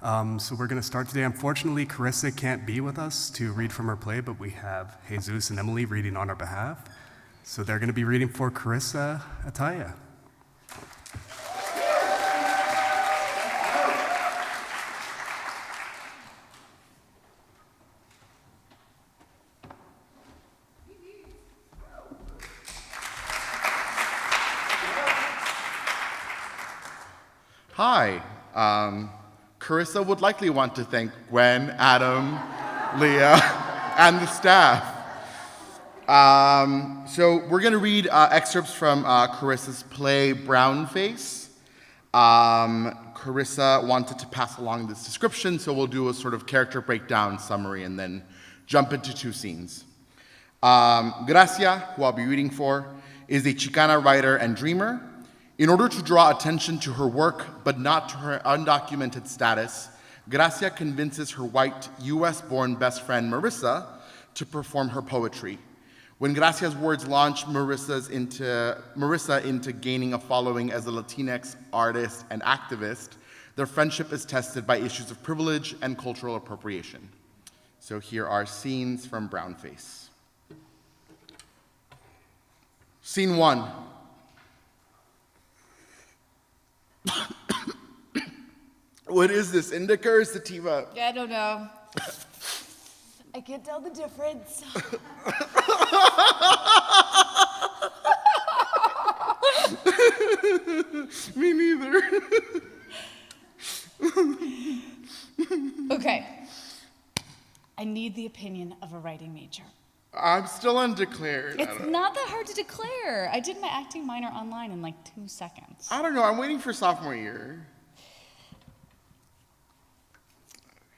So we're going to start today. Unfortunately, Carissa can't be with us to read from her play, but we have Jesus and Emily reading on our behalf. So they're going to be reading for Carissa Atallah. Hi. Carissa would likely want to thank Gwen, Adam, Leah, and the staff. So we're going to read excerpts from Carissa's play, Brownface. Carissa wanted to pass along this description, so we'll do a sort of character breakdown summary and then jump into two scenes. Gracia, who I'll be reading for, is a Chicana writer and dreamer. In order to draw attention to her work, but not to her undocumented status, Gracia convinces her white, US-born best friend, Marissa, to perform her poetry. When Gracia's words launch Marissa into gaining a following as a Latinx artist and activist, their friendship is tested by issues of privilege and cultural appropriation. So here are scenes from Brownface. Scene 1. What is this, indica or sativa? I don't know. I can't tell the difference. Me neither. Okay. I need the opinion of a writing major. I'm still undeclared. It's not that hard to declare. I did my acting minor online in like 2 seconds. I don't know. I'm waiting for sophomore year.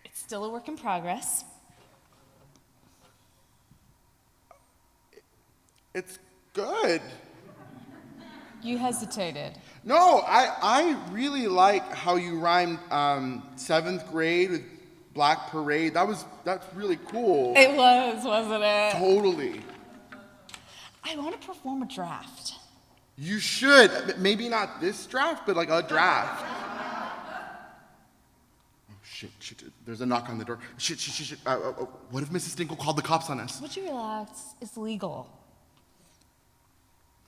It's still a work in progress. It's good. You hesitated. No, I really like how you rhymed 7th grade with Black Parade. That's really cool. It was, wasn't it? Totally. I want to perform a draft. You should. Maybe not this draft, but like a draft. Oh, shit. There's a knock on the door. Shit. What if Mrs. Dinkle called the cops on us? Would you relax? It's legal.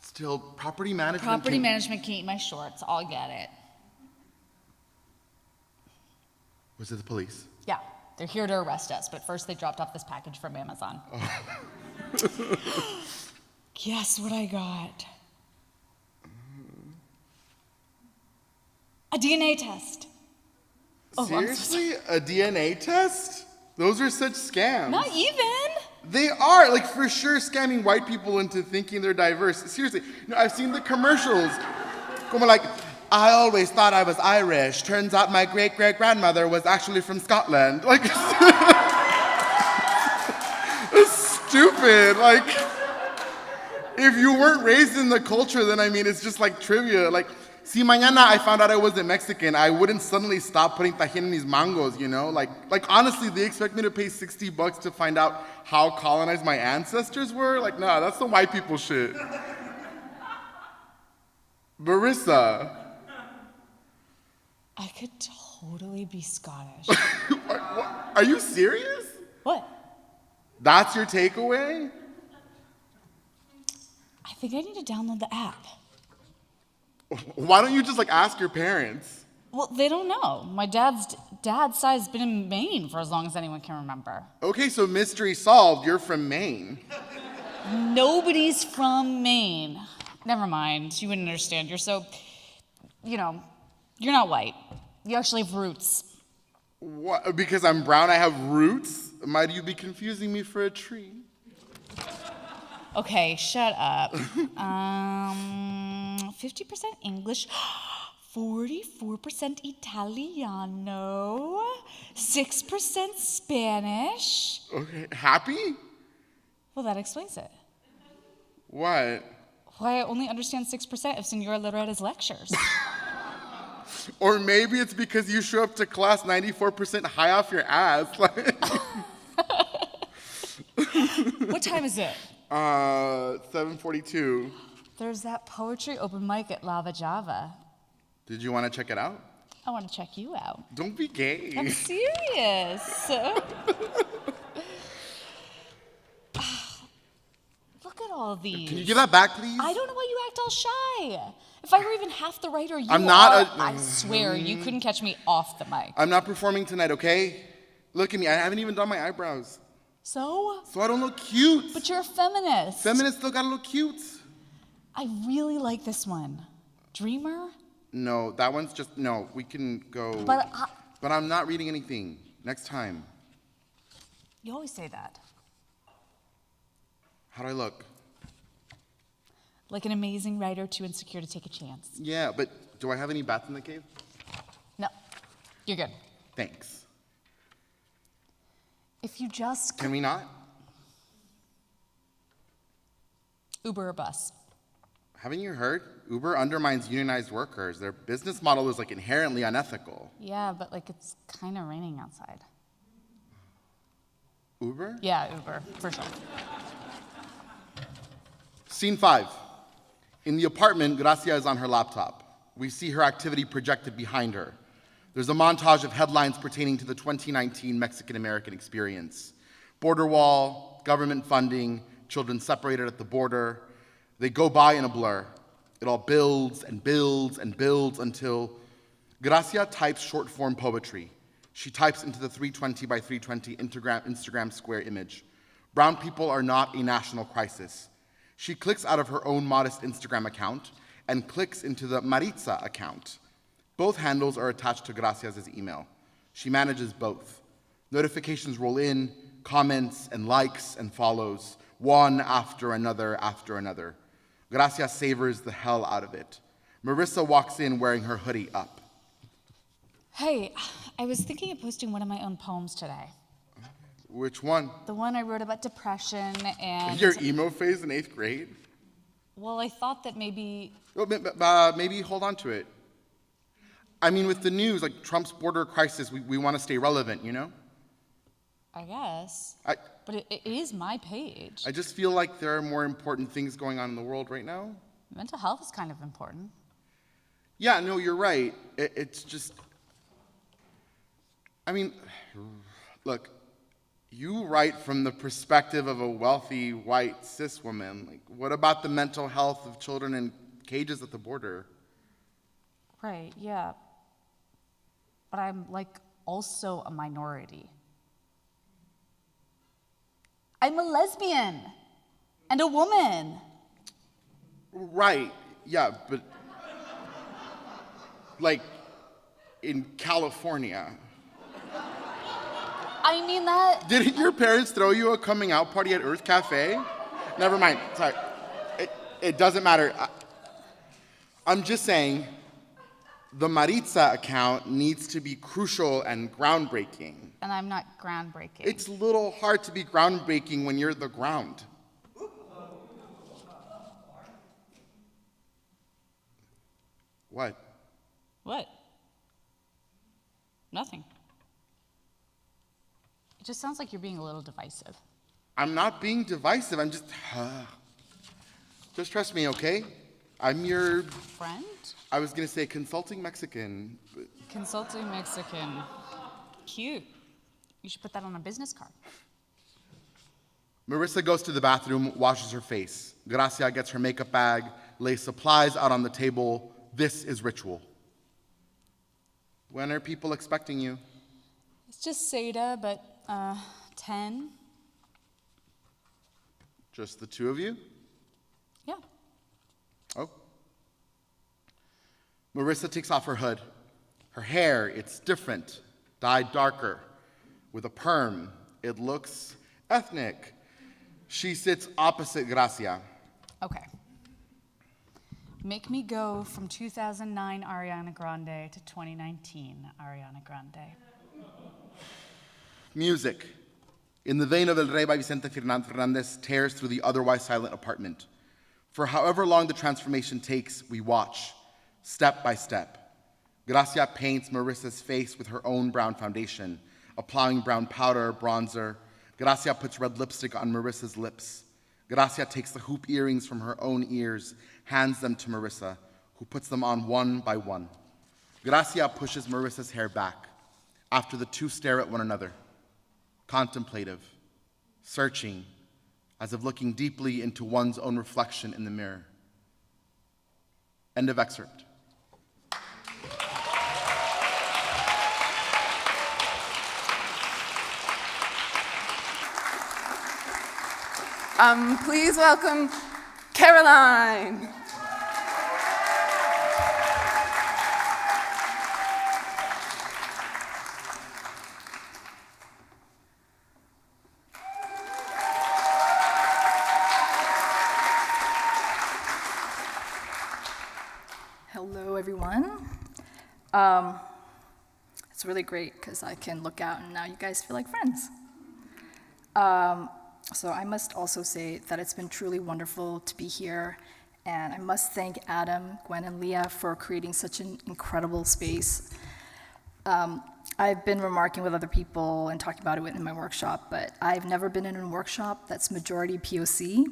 Still, property management. Property management can eat my shorts. I'll get it. Was it the police? Yeah, they're here to arrest us, but first they dropped off this package from Amazon. Oh. Guess what I got? A DNA test. Seriously? A DNA test? Those are such scams. Not even. They are, like, for sure scamming white people into thinking they're diverse. Seriously, I've seen the commercials. Como like, I always thought I was Irish. Turns out my great-great-grandmother was actually from Scotland. Like, it's stupid. Like, if you weren't raised in the culture, then, I mean, it's just like trivia. Like, si mañana I found out I wasn't Mexican, I wouldn't suddenly stop putting tajin in these mangos, you know? Like honestly, they expect me to pay $60 to find out how colonized my ancestors were? Like, nah, that's the white people shit. Marissa. I could totally be Scottish. Are you serious? What? That's your takeaway? I think I need to download the app. Why don't you just like ask your parents? Well, they don't know. My dad's side has been in Maine for as long as anyone can remember. Okay, so mystery solved. You're from Maine. Nobody's from Maine. Never mind. You wouldn't understand. You're so, you're not white. You actually have roots. What? Because I'm brown, I have roots? Might you be confusing me for a tree? Okay, shut up. 50% English, 44% Italiano, 6% Spanish. Okay, happy? Well, that explains it. What? Why I only understand 6% of Senora Loretta's lectures. Or maybe it's because you show up to class 94% high off your ass. What time is it? 7:42. There's that poetry open mic at Lava Java. Did you want to check it out? I want to check you out. Don't be gay. I'm serious. Look at all these. Can you give that back, please? I don't know why you act all shy. If I were even half the writer you I'm not are, a- I swear you couldn't catch me off the mic. I'm not performing tonight, okay? Look at me. I haven't even done my eyebrows. So? So I don't look cute. But you're a feminist. Feminists still gotta look cute. I really like this one. Dreamer? No, that one's just, no, we can go. But I'm not reading anything. Next time. you always say that. How do I look? Like an amazing writer too insecure to take a chance. Yeah, but do I have any bats in the cave? No, you're good. Thanks. If you just Can we not? Uber or bus. Haven't you heard? Uber undermines unionized workers. Their business model is like inherently unethical. Yeah, but like it's kind of raining outside. Uber? Yeah, Uber, for sure. Scene 5. In the apartment, Gracia is on her laptop. We see her activity projected behind her. There's a montage of headlines pertaining to the 2019 Mexican-American experience. Border wall, government funding, children separated at the border. They go by in a blur. It all builds and builds and builds until Gracia types short-form poetry. She types into the 320 by 320 Instagram square image. Brown people are not a national crisis. She clicks out of her own modest Instagram account and clicks into the Maritza account. Both handles are attached to Gracia's email. She manages both. Notifications roll in, comments and likes and follows, one after another after another. Gracia savors the hell out of it. Marissa walks in wearing her hoodie up. Hey, I was thinking of posting one of my own poems today. Which one? The one I wrote about depression and... Your emo phase in 8th grade? Well, I thought that maybe... Well, maybe hold on to it. I mean, with the news, like Trump's border crisis, we want to stay relevant, you know? I guess. I But it is my page. just feel like there are more important things going on in the world right now. Mental health is kind of important. Yeah, no, you're right. It's just... I mean, look, you write from the perspective of a wealthy, white, cis woman. Like, what about the mental health of children in cages at the border? Right, yeah. But I'm, like, also a minority. I'm a lesbian and a woman. Right, yeah, but... like, in California. I mean that... Didn't your parents throw you a coming out party at Earth Cafe? Never mind, sorry. It doesn't matter. I'm just saying, the Maritza account needs to be crucial and groundbreaking. And I'm not groundbreaking. It's a little hard to be groundbreaking when you're the ground. What? What? Nothing. It just sounds like you're being a little divisive. I'm not being divisive, I'm just... just trust me, okay? I'm your... Friend? I was gonna say consulting Mexican. But Consulting Mexican. Cute. You should put that on a business card. Marissa goes to the bathroom, washes her face. Gracia gets her makeup bag, lays supplies out on the table. This is ritual. When are people expecting you? It's just Seda, but 10. Just the two of you? Yeah. Oh. Marissa takes off her hood. Her hair, it's different, dyed darker. With a perm, it looks ethnic. She sits opposite Gracia. Okay. Make me go from 2009 Ariana Grande to 2019 Ariana Grande. Music. In the Vein of El Rey by Vicente Fernandez tears through the otherwise silent apartment. For however long the transformation takes, we watch, step by step. Gracia paints Marissa's face with her own brown foundation, applying brown powder, bronzer. Gracia puts red lipstick on Marissa's lips. Gracia takes the hoop earrings from her own ears, hands them to Marissa, who puts them on one by one. Gracia pushes Marissa's hair back after the two stare at one another, contemplative, searching, as if looking deeply into one's own reflection in the mirror. End of excerpt. Please welcome Caroline. Hello, everyone. It's really great because I can look out and now you guys feel like friends. So I must also say that it's been truly wonderful to be here, and I must thank Adam, Gwen, and Leah for creating such an incredible space. I've been remarking with other people and talking about it in my workshop, but I've never been in a workshop that's majority POC,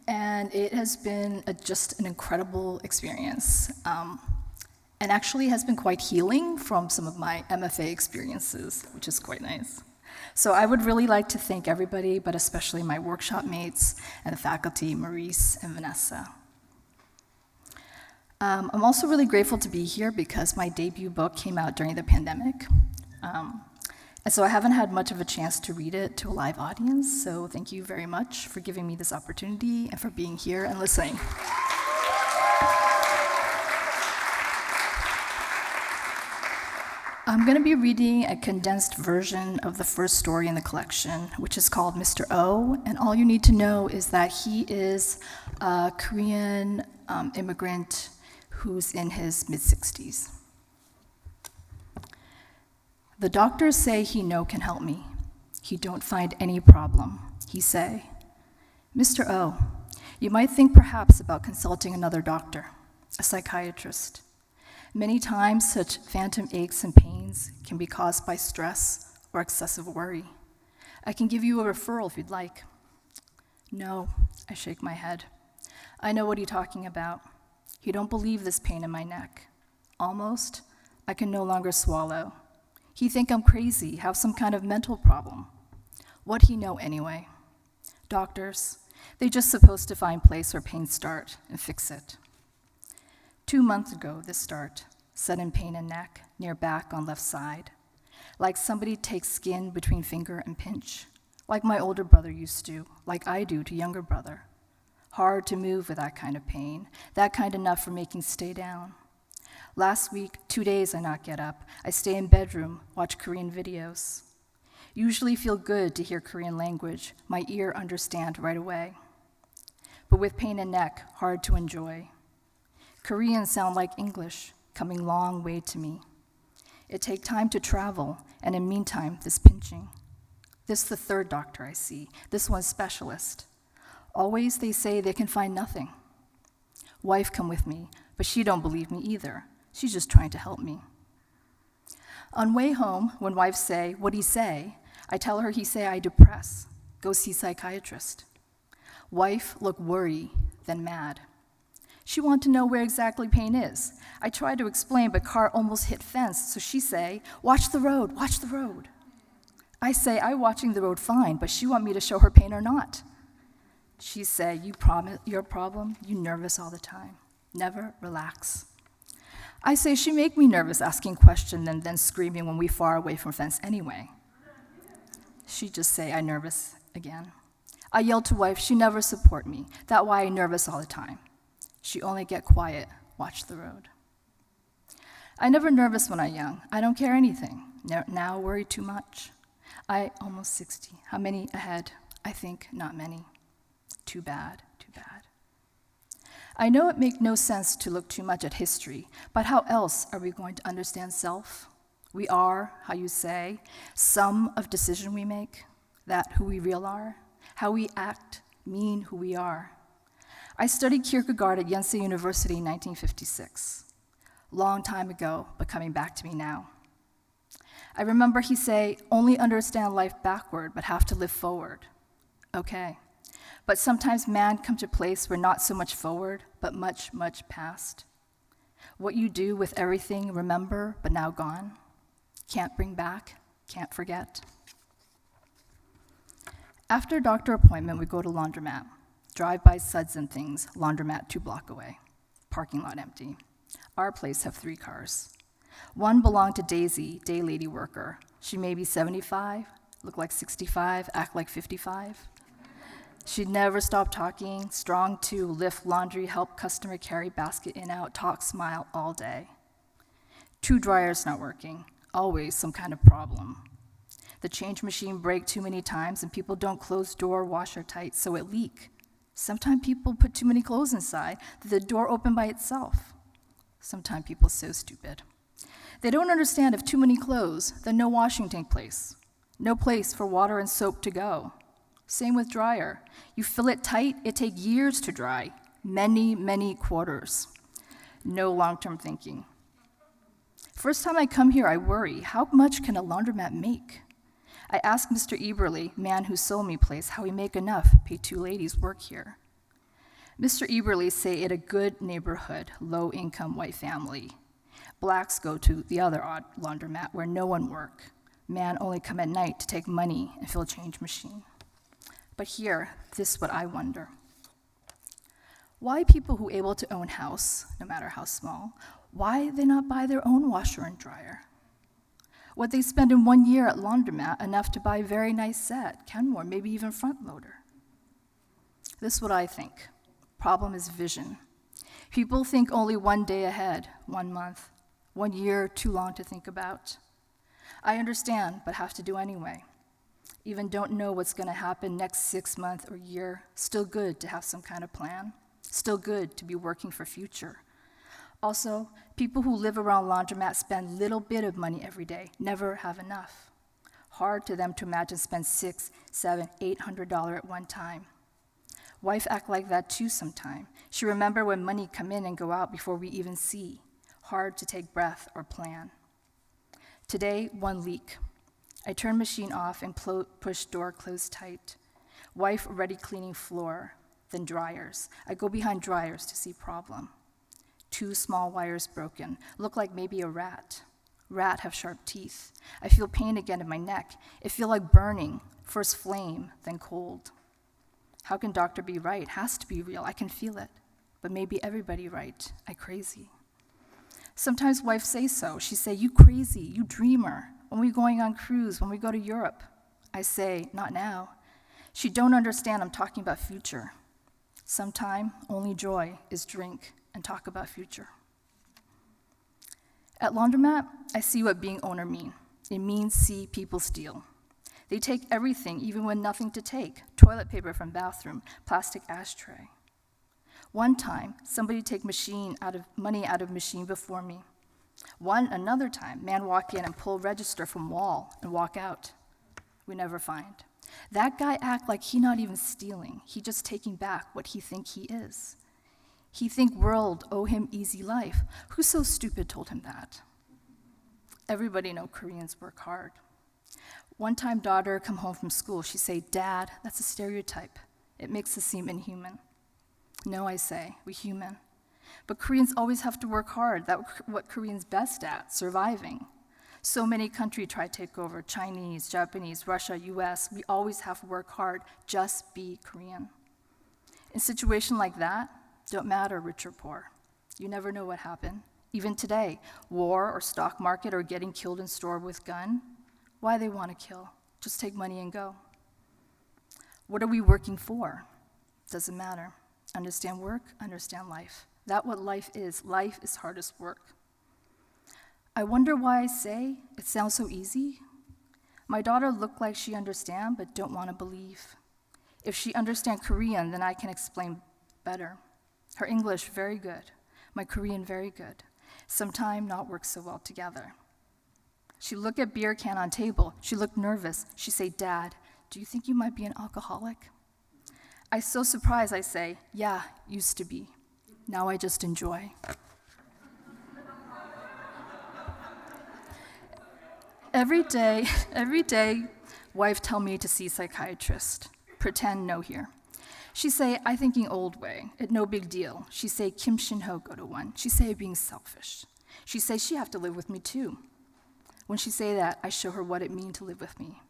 and it has been just an incredible experience, and actually has been quite healing from some of my MFA experiences, which is quite nice. So I would really like to thank everybody, but especially my workshop mates and the faculty, Maurice and Vanessa. I'm also really grateful to be here because my debut book came out during the pandemic. And so I haven't had much of a chance to read it to a live audience, so thank you very much for giving me this opportunity and for being here and listening. I'm going to be reading a condensed version of the first story in the collection, which is called Mr. O, and all you need to know is that he is a Korean immigrant who's in his mid-60s. The doctors say he no can help me. He don't find any problem. He say, Mr. O, you might think perhaps about consulting another doctor, a psychiatrist. Many times, such phantom aches and pains can be caused by stress or excessive worry. I can give you a referral if you'd like. No, I shake my head. I know what you're talking about. You don't believe this pain in my neck. Almost, I can no longer swallow. He think I'm crazy, have some kind of mental problem. What he know anyway? Doctors, they just supposed to find place where pain start and fix it. 2 months ago, this start, sudden pain in neck, near back on left side. Like somebody takes skin between finger and pinch. Like my older brother used to, like I do to younger brother. Hard to move with that kind of pain, that kind enough for making stay down. Last week, 2 days I not get up. I stay in bedroom, watch Korean videos. Usually feel good to hear Korean language, my ear understand right away. But with pain in neck, hard to enjoy. Korean sound like English, coming long way to me. It take time to travel, and in meantime, this pinching. This the third doctor I see, this one specialist. Always they say they can find nothing. Wife come with me, but she don't believe me either. She's just trying to help me. On way home, when wife say, what'd he say? I tell her he say I depress, go see psychiatrist. Wife look worry, then mad. She want to know where exactly pain is. I try to explain, but car almost hit fence, so she say, watch the road, watch the road. I say, I watching the road fine, but she want me to show her pain or not. She say, your problem, you nervous all the time. Never relax. I say, she make me nervous asking question and then screaming when we far away from fence anyway. She just say, I nervous again. I yell to wife, she never support me. That why I nervous all the time. She only get quiet, watch the road. I never nervous when I young. I don't care anything. Now worry too much. I almost 60. How many ahead? I think not many. Too bad, too bad. I know it make no sense to look too much at history, but how else are we going to understand self? We are, how you say, sum of decision we make, that who we real are, how we act, mean who we are. I studied Kierkegaard at Yonsei University in 1956. Long time ago, but coming back to me now. I remember he say, only understand life backward, but have to live forward. Okay, but sometimes man come to a place where not so much forward, but much, much past. What you do with everything, remember, but now gone? Can't bring back, can't forget. After doctor appointment, we go to laundromat. Drive by Suds and Things, laundromat 2 blocks away. Parking lot empty. Our place have 3 cars. One belonged to Daisy, day lady worker. She may be 75, look like 65, act like 55. She'd never stop talking, strong to lift laundry, help customer carry basket in out, talk, smile all day. 2 dryers not working, always some kind of problem. The change machine break too many times and people don't close door washer tight so it leak. Sometimes people put too many clothes inside that the door open by itself. Sometimes people so stupid. They don't understand if too many clothes, then no washing take place. No place for water and soap to go. Same with dryer. You fill it tight, it take years to dry. Many, many quarters. No long-term thinking. First time I come here, I worry, how much can a laundromat make? I asked Mr. Eberly, man who sold me place, how he make enough, pay 2 ladies work here. Mr. Eberly say it a good neighborhood, low-income white family. Blacks go to the other odd laundromat where no one work. Man only come at night to take money and fill change machine. But here, this what I wonder. Why people who able to own house, no matter how small, why they not buy their own washer and dryer? What they spend in 1 year at laundromat, enough to buy a very nice set, Kenmore, maybe even front loader. This is what I think. Problem is vision. People think only 1 day ahead, 1 month, 1 year too long to think about. I understand, but have to do anyway. Even don't know what's gonna happen next 6 months or year, still good to have some kind of plan. Still good to be working for future. Also, people who live around laundromats spend little bit of money every day, never have enough. Hard to them to imagine spend $600, $700, $800 at one time. Wife act like that too sometime. She remember when money come in and go out before we even see. Hard to take breath or plan. Today, 1 leak. I turn machine off and push door closed tight. Wife already cleaning floor, then dryers. I go behind dryers to see problem. 2 small wires broken, look like maybe a rat. Rat have sharp teeth. I feel pain again in my neck. It feel like burning, first flame, then cold. How can doctor be right? Has to be real, I can feel it. But maybe everybody right, I crazy. Sometimes wife say so. She say, you crazy, you dreamer. When we going on cruise, when we go to Europe. I say, not now. She don't understand I'm talking about future. Sometime only joy is drink and talk about future. At laundromat, I see what being owner mean. It means see people steal. They take everything, even when nothing to take. Toilet paper from bathroom, plastic ashtray. One time, somebody take money out of machine before me. Another time, man walk in and pull register from wall and walk out. We never find. That guy act like he not even stealing. He just taking back what he think he is. He think world owe him easy life. Who so stupid told him that? Everybody know Koreans work hard. One time daughter come home from school, she say, Dad, that's a stereotype. It makes us seem inhuman. No, I say, we human. But Koreans always have to work hard. That's what Koreans best at, surviving. So many countries try to take over, Chinese, Japanese, Russia, US. We always have to work hard, just be Korean. In a situation like that, don't matter rich or poor. You never know what happened. Even today, war or stock market or getting killed in store with gun. Why they want to kill? Just take money and go. What are we working for? Doesn't matter. Understand work, understand life. That's what life is. Life is hardest work. I wonder why I say it sounds so easy. My daughter look like she understand, but don't want to believe. If she understand Korean, then I can explain better. Her English very good, my Korean very good. Sometime not work so well together. She look at beer can on table. She look nervous. She say, Dad, do you think you might be an alcoholic? I so surprised, I say, yeah, used to be. Now I just enjoy. Every day, wife tell me to see psychiatrist. Pretend no here. She say, I thinking old way, it no big deal. She say, Kim Shin-ho go to one. She say, being selfish. She say, she have to live with me too. When she say that, I show her what it mean to live with me.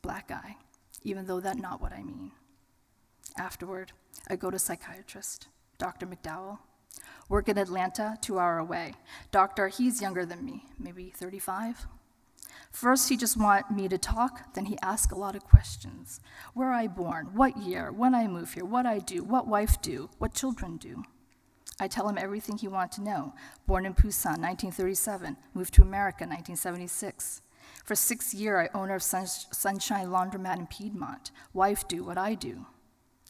Black eye, even though that not what I mean. Afterward, I go to psychiatrist, Dr. McDowell. Work in Atlanta, 2 hours away. Doctor, he's younger than me, maybe 35. First, he just want me to talk, then he ask a lot of questions. Where I born, what year, when I move here, what I do, what wife do, what children do. I tell him everything he want to know. Born in Busan, 1937, moved to America, 1976. For 6 years, I owner of Sunshine Laundromat in Piedmont. Wife do what I do.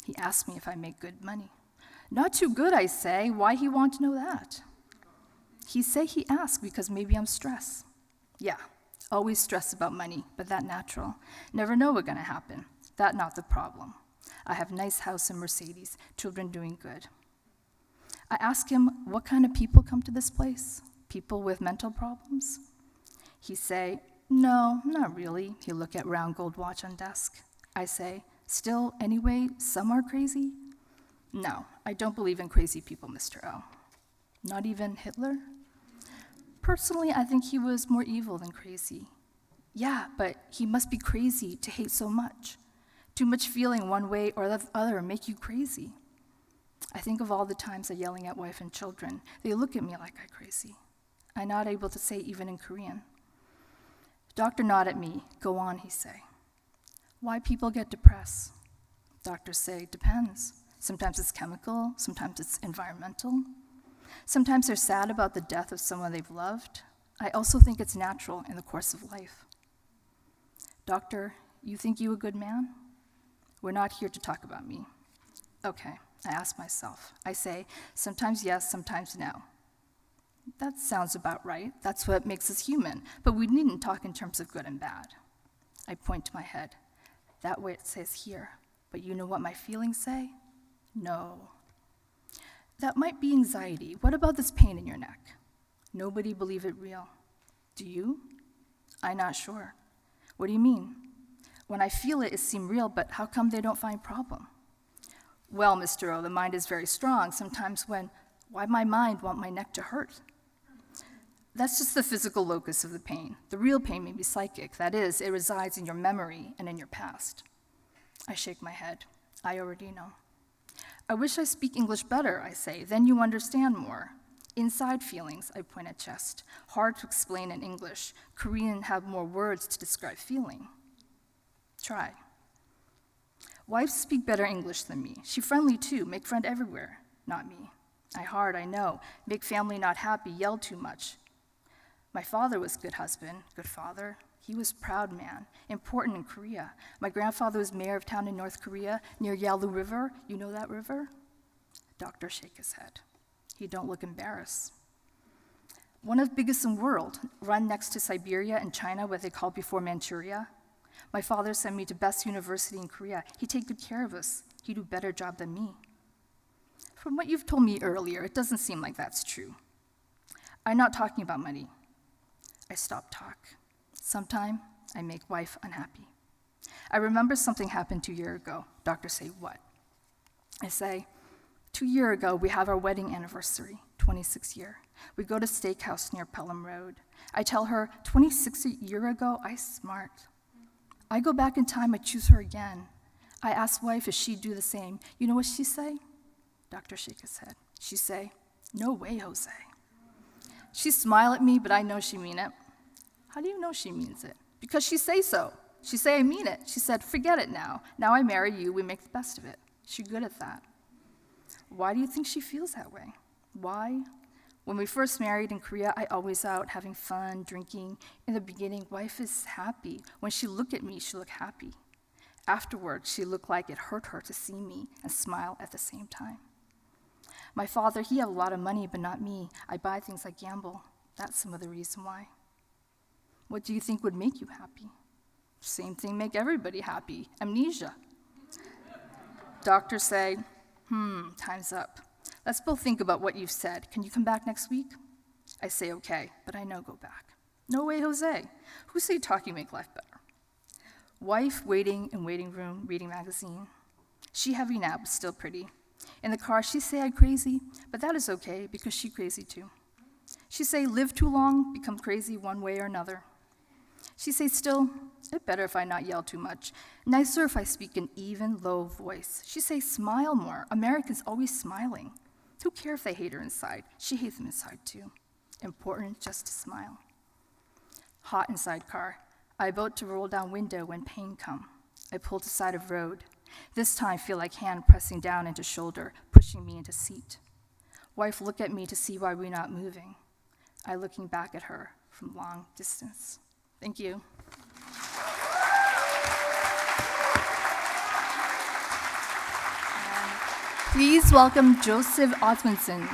He asked me if I make good money. Not too good, I say. Why he want to know that? He say he asked because maybe I'm stressed. Yeah, always stress about money, but that natural. Never know what gonna happen. That not the problem. I have nice house and Mercedes, children doing good. I ask him, what kind of people come to this place? People with mental problems? He say, no, not really. He look at round gold watch on desk. I say, still, anyway, some are crazy? No, I don't believe in crazy people, Mr. O. Not even Hitler? Personally, I think he was more evil than crazy. Yeah, but he must be crazy to hate so much. Too much feeling one way or the other make you crazy. I think of all the times I'm yelling at wife and children. They look at me like I'm crazy. I'm not able to say even in Korean. Doctor nod at me. Go on, he say. Why people get depressed? Doctors say, depends. Sometimes it's chemical, sometimes it's environmental. Sometimes they're sad about the death of someone they've loved. I also think it's natural in the course of life. Doctor, you think you a good man? We're not here to talk about me. Okay, I ask myself. I say, sometimes yes, sometimes no. That sounds about right. That's what makes us human. But we needn't talk in terms of good and bad. I point to my head. That way it says here. But you know what my feelings say? No. That might be anxiety. What about this pain in your neck? Nobody believe it real. Do you? I'm not sure. What do you mean? When I feel it, it seem real, but how come they don't find problem? Well, Mr. O, the mind is very strong. Sometimes why my mind want my neck to hurt? That's just the physical locus of the pain. The real pain may be psychic. That is, it resides in your memory and in your past. I shake my head. I already know. I wish I speak English better, I say. Then you understand more. Inside feelings, I point at chest. Hard to explain in English. Korean have more words to describe feeling. Try. Wives speak better English than me. She friendly too, make friend everywhere. Not me. I hard, I know. Make family not happy, yell too much. My father was good husband, good father. He was proud man, important in Korea. My grandfather was mayor of town in North Korea, near Yalu River. You know that river? Doctor shake his head. He don't look embarrassed. One of the biggest in the world, run next to Siberia and China, what they call before Manchuria. My father sent me to best university in Korea. He take good care of us. He do better job than me. From what you've told me earlier, it doesn't seem like that's true. I'm not talking about money. I stop talk. Sometime I make wife unhappy. I remember something happened 2 years ago. Doctor say, what? I say, 2 years ago, we have our wedding anniversary, 26 year. We go to steakhouse near Pelham Road. I tell her, 26 years ago, I smart. I go back in time, I choose her again. I ask wife if she'd do the same. You know what she say? Doctor shake his head. She say, no way, Jose. She smile at me, but I know she mean it. How do you know she means it? Because she say so. She say, I mean it. She said, forget it now. Now I marry you, we make the best of it. She good at that. Why do you think she feels that way? Why? When we first married in Korea, I always out having fun, drinking. In the beginning, wife is happy. When she look at me, she look happy. Afterwards, she looked like it hurt her to see me and smile at the same time. My father, he have a lot of money, but not me. I buy things, I gamble. That's some of the reason why. What do you think would make you happy? Same thing make everybody happy, amnesia. Doctors say, time's up. Let's both think about what you've said. Can you come back next week? I say, okay, but I know go back. No way, Jose. Who say talking make life better? Wife waiting in waiting room, reading magazine. She heavy now, but still pretty. In the car, she say I crazy, but that is okay because she crazy too. She say live too long, become crazy one way or another. She say still, it better if I not yell too much. Nicer if I speak in even, low voice. She say smile more. Americans always smiling. Who care if they hate her inside? She hates them inside too. Important just to smile. Hot inside car. I about to roll down window when pain come. I pull to side of road. This time feel like hand pressing down into shoulder, pushing me into seat. Wife look at me to see why we not moving. I looking back at her from long distance. Thank you. Please welcome Joseph Osmundson.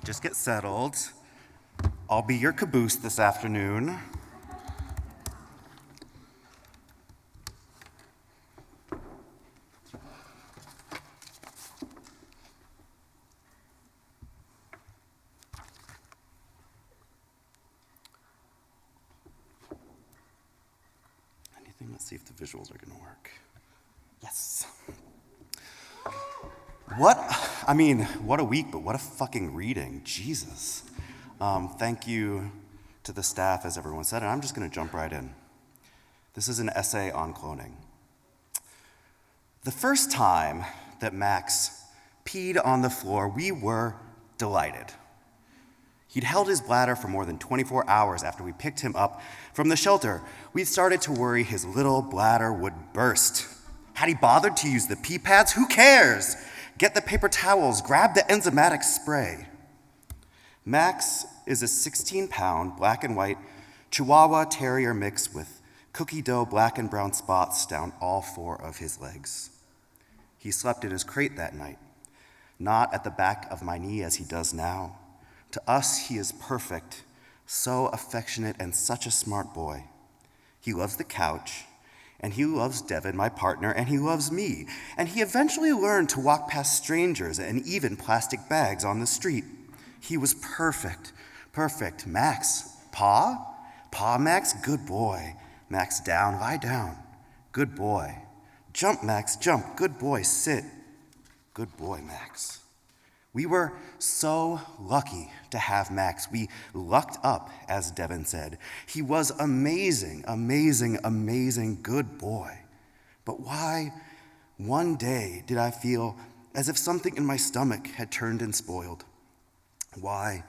Just get settled. I'll be your caboose this afternoon. Anything? Let's see if the visuals are gonna work. Yes. What a week, but what a fucking reading, Jesus. Thank you to the staff, as everyone said, and I'm just gonna jump right in. This is an essay on cloning. The first time that Max peed on the floor, we were delighted. He'd held his bladder for more than 24 hours after we picked him up from the shelter. We started to worry his little bladder would burst. Had he bothered to use the pee pads? Who cares? Get the paper towels, grab the enzymatic spray. Max is a 16-pound black and white Chihuahua Terrier mix with cookie dough black and brown spots down all 4 of his legs. He slept in his crate that night, not at the back of my knee as he does now. To us, he is perfect, so affectionate and such a smart boy. He loves the couch, and he loves Devin, my partner, and he loves me. And he eventually learned to walk past strangers and even plastic bags on the street. He was perfect, perfect. Max, paw? Paw, Max? Good boy. Max, down, lie down. Good boy. Jump, Max, jump. Good boy, sit. Good boy, Max. We were so lucky to have Max. We lucked up, as Devin said. He was amazing, amazing, amazing, good boy. But why, one day, did I feel as if something in my stomach had turned and spoiled? Why,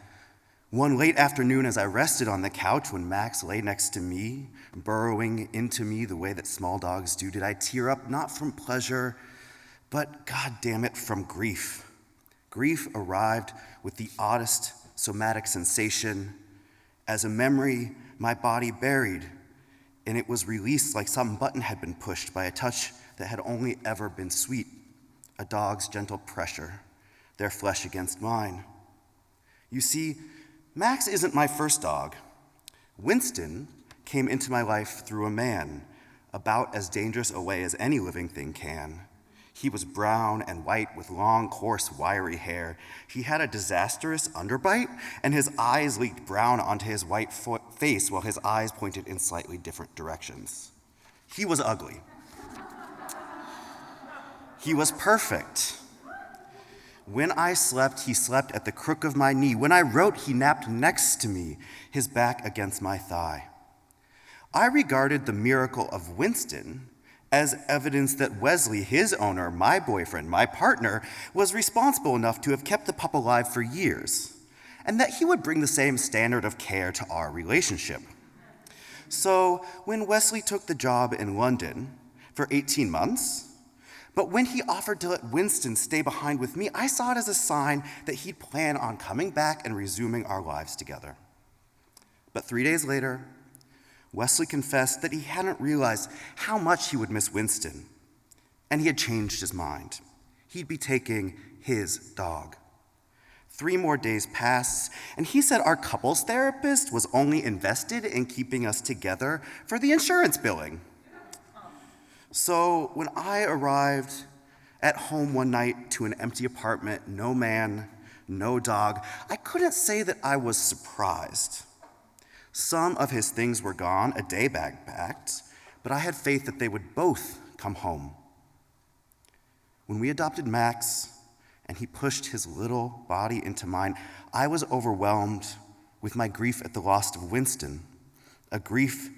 one late afternoon as I rested on the couch when Max lay next to me, burrowing into me the way that small dogs do, did I tear up not from pleasure, but, God damn it, from grief? Grief arrived with the oddest somatic sensation. As a memory, my body buried, and it was released like some button had been pushed by a touch that had only ever been sweet, a dog's gentle pressure, their flesh against mine. You see, Max isn't my first dog. Winston came into my life through a man, about as dangerous a way as any living thing can. He was brown and white with long, coarse, wiry hair. He had a disastrous underbite, and his eyes leaked brown onto his white face while his eyes pointed in slightly different directions. He was ugly. He was perfect. When I slept, he slept at the crook of my knee. When I wrote, he napped next to me, his back against my thigh. I regarded the miracle of Winston as evidence that Wesley, his owner, my boyfriend, my partner, was responsible enough to have kept the pup alive for years, and that he would bring the same standard of care to our relationship. So when Wesley took the job in London for 18 months, but when he offered to let Winston stay behind with me, I saw it as a sign that he'd plan on coming back and resuming our lives together. But 3 days later, Wesley confessed that he hadn't realized how much he would miss Winston, and he had changed his mind. He'd be taking his dog. 3 more days passed, and he said our couples therapist was only invested in keeping us together for the insurance billing. So when I arrived at home one night to an empty apartment, no man, no dog, I couldn't say that I was surprised. Some of his things were gone, a day bag packed, but I had faith that they would both come home. When we adopted Max and he pushed his little body into mine, I was overwhelmed with my grief at the loss of Winston, a grief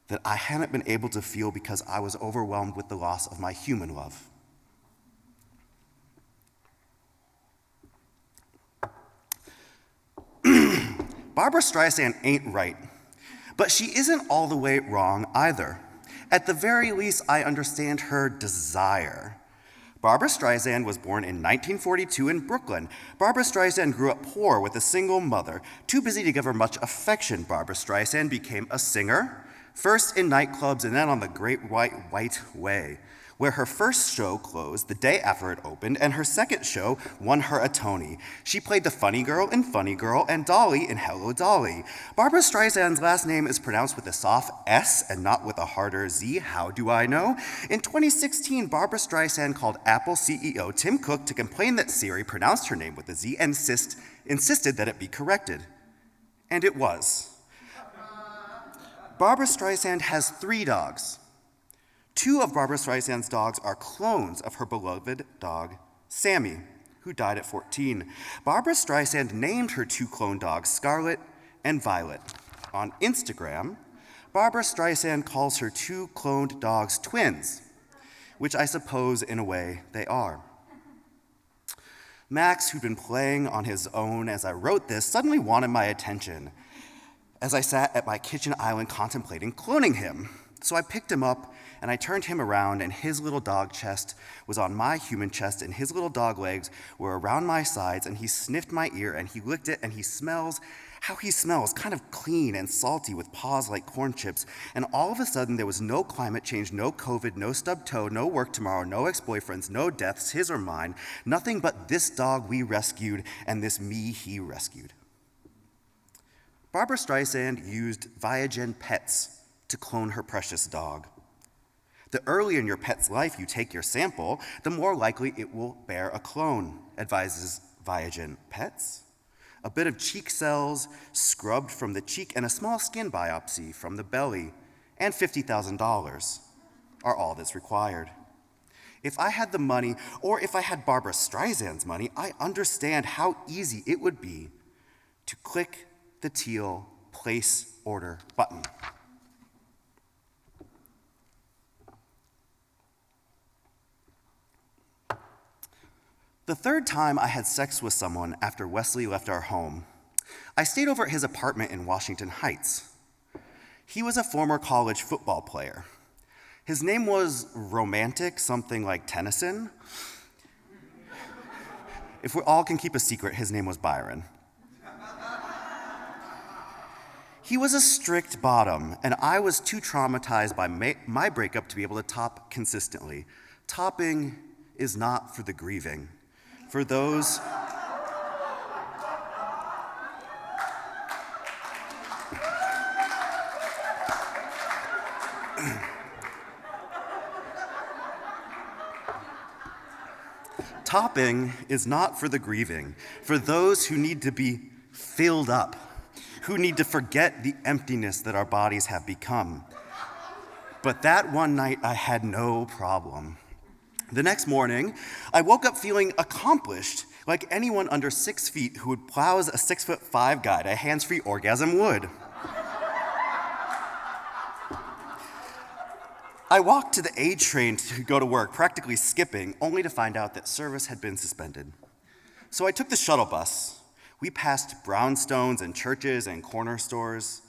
that I hadn't been able to feel because I was overwhelmed with the loss of my human love. Barbra Streisand ain't right, but she isn't all the way wrong either. At the very least, I understand her desire. Barbra Streisand was born in 1942 in Brooklyn. Barbra Streisand grew up poor with a single mother. Too busy to give her much affection, Barbra Streisand became a singer, first in nightclubs and then on the Great White Way, where her first show closed the day after it opened, and her second show won her a Tony. She played the funny girl in Funny Girl and Dolly in Hello, Dolly. Barbra Streisand's last name is pronounced with a soft S and not with a harder Z. How do I know? In 2016, Barbra Streisand called Apple CEO Tim Cook to complain that Siri pronounced her name with a Z and insisted that it be corrected. And it was. Barbra Streisand has 3 dogs. 2 of Barbra Streisand's dogs are clones of her beloved dog, Sammy, who died at 14. Barbra Streisand named her 2 clone dogs Scarlet and Violet. On Instagram, Barbra Streisand calls her 2 cloned dogs twins, which I suppose in a way they are. Max, who'd been playing on his own as I wrote this, suddenly wanted my attention as I sat at my kitchen island contemplating cloning him. So I picked him up and I turned him around, and his little dog chest was on my human chest, and his little dog legs were around my sides, and he sniffed my ear, and he licked it, and he smells how he smells, kind of clean and salty with paws like corn chips. And all of a sudden, there was no climate change, no COVID, no stubbed toe, no work tomorrow, no ex-boyfriends, no deaths, his or mine, nothing but this dog we rescued and this me he rescued. Barbra Streisand used Viagen Pets to clone her precious dog. The earlier in your pet's life you take your sample, the more likely it will bear a clone, advises Viagen Pets. A bit of cheek cells scrubbed from the cheek and a small skin biopsy from the belly and $50,000 are all that's required. If I had the money, or if I had Barbra Streisand's money, I understand how easy it would be to click the teal place order button. The third time I had sex with someone after Wesley left our home, I stayed over at his apartment in Washington Heights. He was a former college football player. His name was Romantic, something like Tennyson. If we all can keep a secret, his name was Byron. He was a strict bottom, and I was too traumatized by my breakup to be able to top consistently. Topping is not for the grieving. For those topping is not for the grieving, for those who need to be filled up, who need to forget the emptiness that our bodies have become. But that one night I had no problem. The next morning, I woke up feeling accomplished, like anyone under 6 feet who would plow a 6'5" guy to a hands-free orgasm would. I walked to the A train to go to work, practically skipping, only to find out that service had been suspended. So I took the shuttle bus. We passed brownstones and churches and corner stores.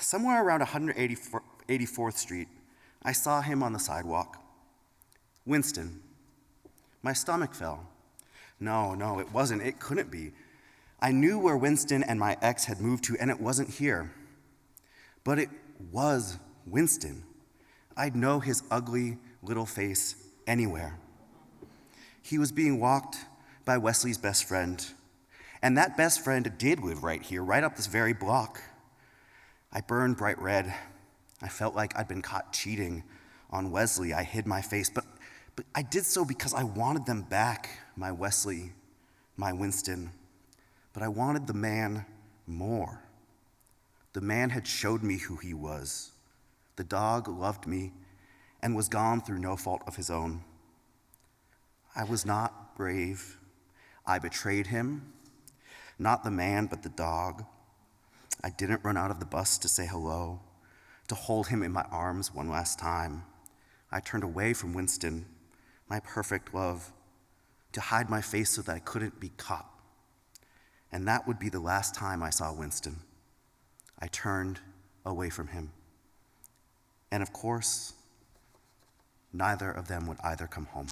Somewhere around 184th Street, I saw him on the sidewalk. Winston. My stomach fell. No, it wasn't. It couldn't be. I knew where Winston and my ex had moved to, and it wasn't here. But it was Winston. I'd know his ugly little face anywhere. He was being walked by Wesley's best friend, and that best friend did live right here, right up this very block. I burned bright red. I felt like I'd been caught cheating on Wesley. I hid my face, but I did so because I wanted them back, my Wesley my Winston, but I wanted the man more. The man had showed me who he was. The dog loved me and was gone through no fault of his own. I was not brave. I betrayed him, not the man, but the dog. I didn't run out of the bus to say hello, to hold him in my arms one last time. I turned away from Winston, my perfect love, to hide my face so that I couldn't be caught. And that would be the last time I saw Winston. I turned away from him. And of course, neither of them would either come home.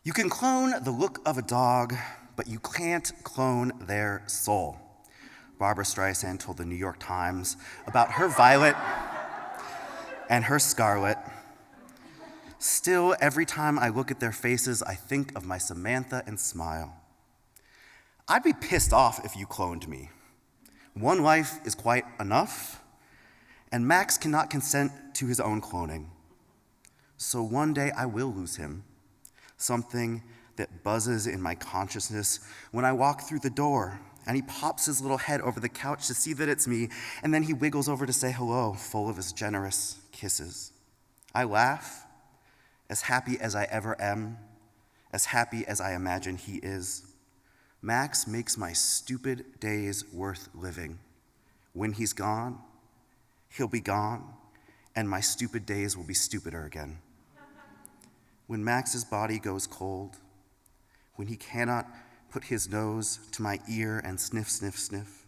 You can clone the look of a dog, but you can't clone their soul. Barbra Streisand told the New York Times about her Violet and her Scarlet. Still, every time I look at their faces, I think of my Samantha and smile. I'd be pissed off if you cloned me. One life is quite enough, and Max cannot consent to his own cloning. So one day I will lose him, something that buzzes in my consciousness when I walk through the door, and he pops his little head over the couch to see that it's me, and then he wiggles over to say hello, full of his generous kisses. I laugh, as happy as I ever am, as happy as I imagine he is. Max makes my stupid days worth living. When he's gone, he'll be gone, and my stupid days will be stupider again. When Max's body goes cold, when he cannot put his nose to my ear and sniff, sniff, sniff,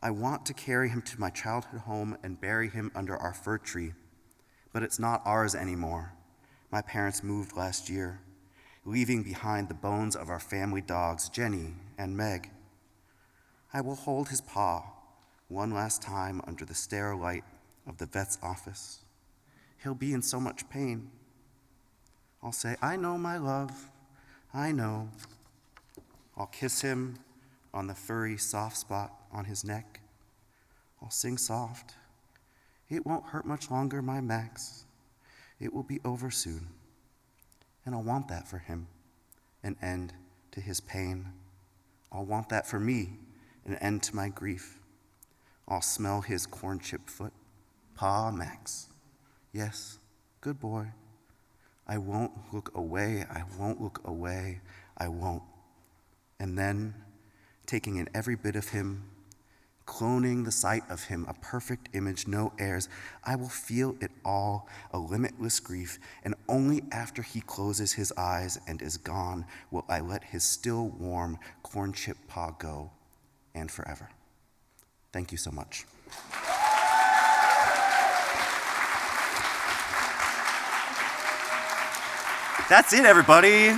I want to carry him to my childhood home and bury him under our fir tree, but it's not ours anymore. My parents moved last year, leaving behind the bones of our family dogs, Jenny and Meg. I will hold his paw one last time under the sterile light of the vet's office. He'll be in so much pain. I'll say, I know, my love, I know. I'll kiss him on the furry soft spot on his neck. I'll sing soft. It won't hurt much longer, my Max. It will be over soon. And I'll want that for him, an end to his pain. I'll want that for me, an end to my grief. I'll smell his corn chip foot. Pa, Max. Yes, good boy. I won't look away, I won't look away, I won't. And then, taking in every bit of him, cloning the sight of him, a perfect image, no airs, I will feel it all, a limitless grief, and only after he closes his eyes and is gone will I let his still warm corn chip paw go, and forever. Thank you so much. That's it, everybody.